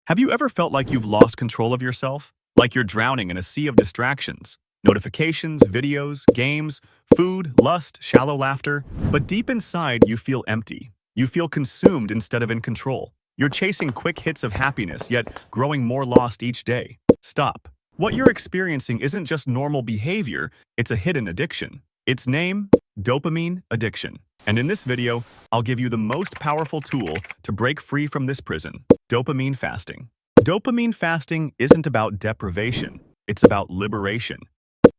Have you ever felt like you've lost control of yourself? Like you're drowning in a sea of distractions? Notifications, videos, games, food, lust, shallow laughter. But deep inside, you feel empty. You feel consumed instead of in control. You're chasing quick hits of happiness, yet growing more lost each day. Stop. What you're experiencing isn't just normal behavior, it's a hidden addiction. Its name, dopamine addiction. And in this video, I'll give you the most powerful tool to break free from this prison, dopamine fasting. Dopamine fasting isn't about deprivation, it's about liberation.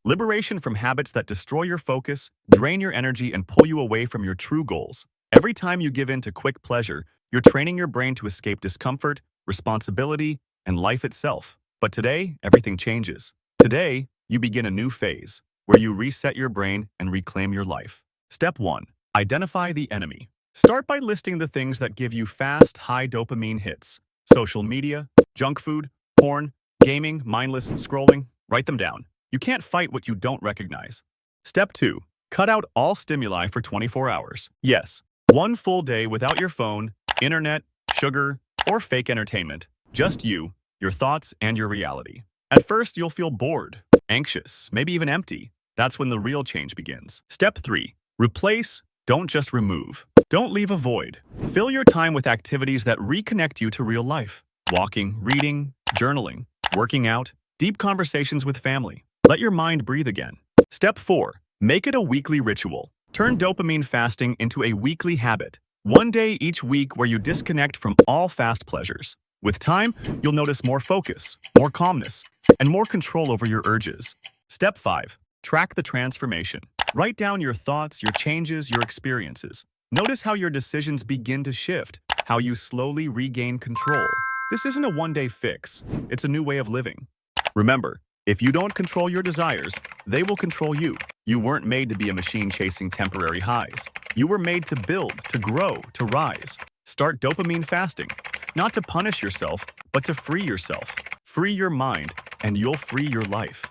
Liberation from habits that destroy your focus, drain your energy, and pull you away from your true goals. Every time you give in to quick pleasure, you're training your brain to escape discomfort, responsibility, and life itself. But today, everything changes. Today, you begin a new phase, where you reset your brain and reclaim your life. Step 1. Identify the enemy. Start by listing the things that give you fast, high dopamine hits. Social media, junk food, porn, gaming, mindless scrolling. Write them down. You can't fight what you don't recognize. Step 2. Cut out all stimuli for 24 hours. Yes, one full day without your phone, internet, sugar, or fake entertainment. Just you, your thoughts, and your reality. At first, you'll feel bored, anxious, maybe even empty. That's when the real change begins. Step 3. Replace, don't just remove. Don't leave a void. Fill your time with activities that reconnect you to real life. Walking, reading, journaling, working out, deep conversations with family. Let your mind breathe again. Step 4. Make it a weekly ritual. Turn dopamine fasting into a weekly habit. One day each week where you disconnect from all fast pleasures. With time, you'll notice more focus, more calmness, and more control over your urges. Step 5. Track the transformation. Write down your thoughts, your changes, your experiences. Notice how your decisions begin to shift, how you slowly regain control. This isn't a one-day fix. It's a new way of living. Remember, if you don't control your desires, they will control you. You weren't made to be a machine chasing temporary highs. You were made to build, to grow, to rise. Start dopamine fasting, not to punish yourself, but to free yourself. Free your mind, and you'll free your life.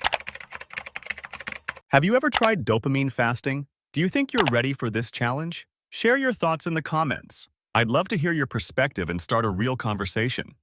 Have you ever tried dopamine fasting? Do you think you're ready for this challenge? Share your thoughts in the comments. I'd love to hear your perspective and start a real conversation.